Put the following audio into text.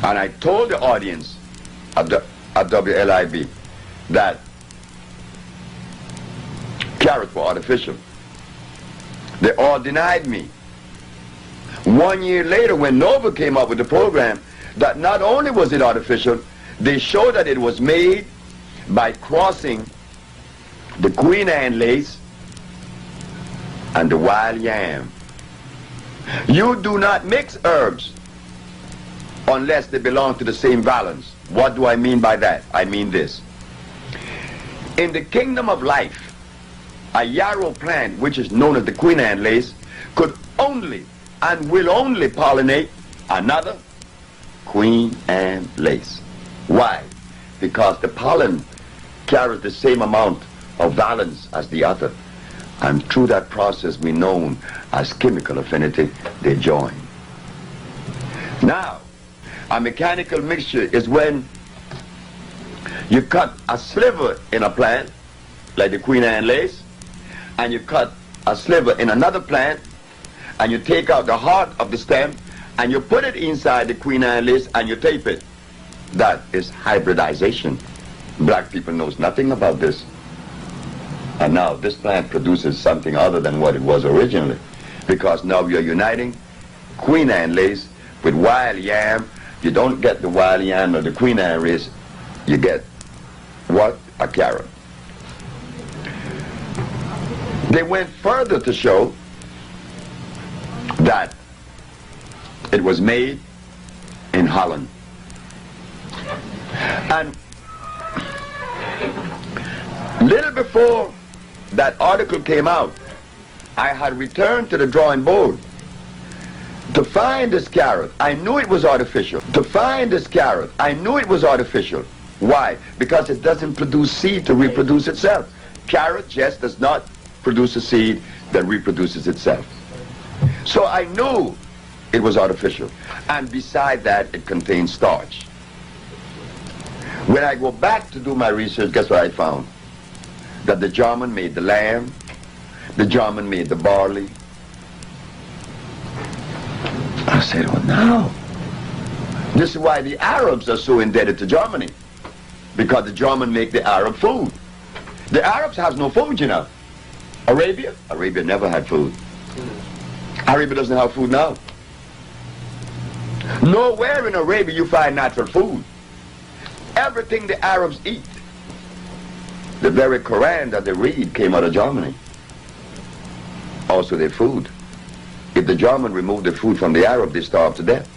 And I told the audience at WLIB that carrots were artificial. They all denied me. 1 year later, when Nova came up with the program, that not only was it artificial, they showed that it was made by crossing the Queen Anne lace and the wild yam. You do not mix herbs unless they belong to the same valence. What do I mean by that? I mean this. In the kingdom of life, a yarrow plant, which is known as the Queen Anne lace, could only and will only pollinate another Queen Anne lace. Why? Because the pollen carries the same amount of valence as the other, and through that process we known as chemical affinity, they join. Now, a mechanical mixture is when you cut a sliver in a plant, like the Queen Anne lace, and you cut a sliver in another plant, and you take out the heart of the stem, and you put it inside the Queen Anne lace, and you tape it. That is hybridization. Black people knows nothing about this. And now this plant produces something other than what it was originally, because now we are uniting Queen Anne lace with wild yam. You don't get the wild yam or the Queen Anne lace, you get what? A carrot. They went further to show that it was made in Holland. And little before that article came out, I had returned to the drawing board to find this carrot. I knew it was artificial. To find this carrot, I knew it was artificial. Why? Because it doesn't produce seed to reproduce itself. Carrot just does not produce a seed that reproduces itself. So I knew it was artificial. And beside that, it contains starch. When I go back to do my research, guess what I found? That the German made the lamb, the German made the barley. I said, well, now, this is why the Arabs are so indebted to Germany, because the German make the Arab food. The Arabs has no food, you know. Arabia never had food. Arabia doesn't have food now. Nowhere in Arabia you find natural food. Everything the Arabs eat, the very Quran that they read came out of Germany. Also their food. If the German removed the food from the Arab, they starve to death.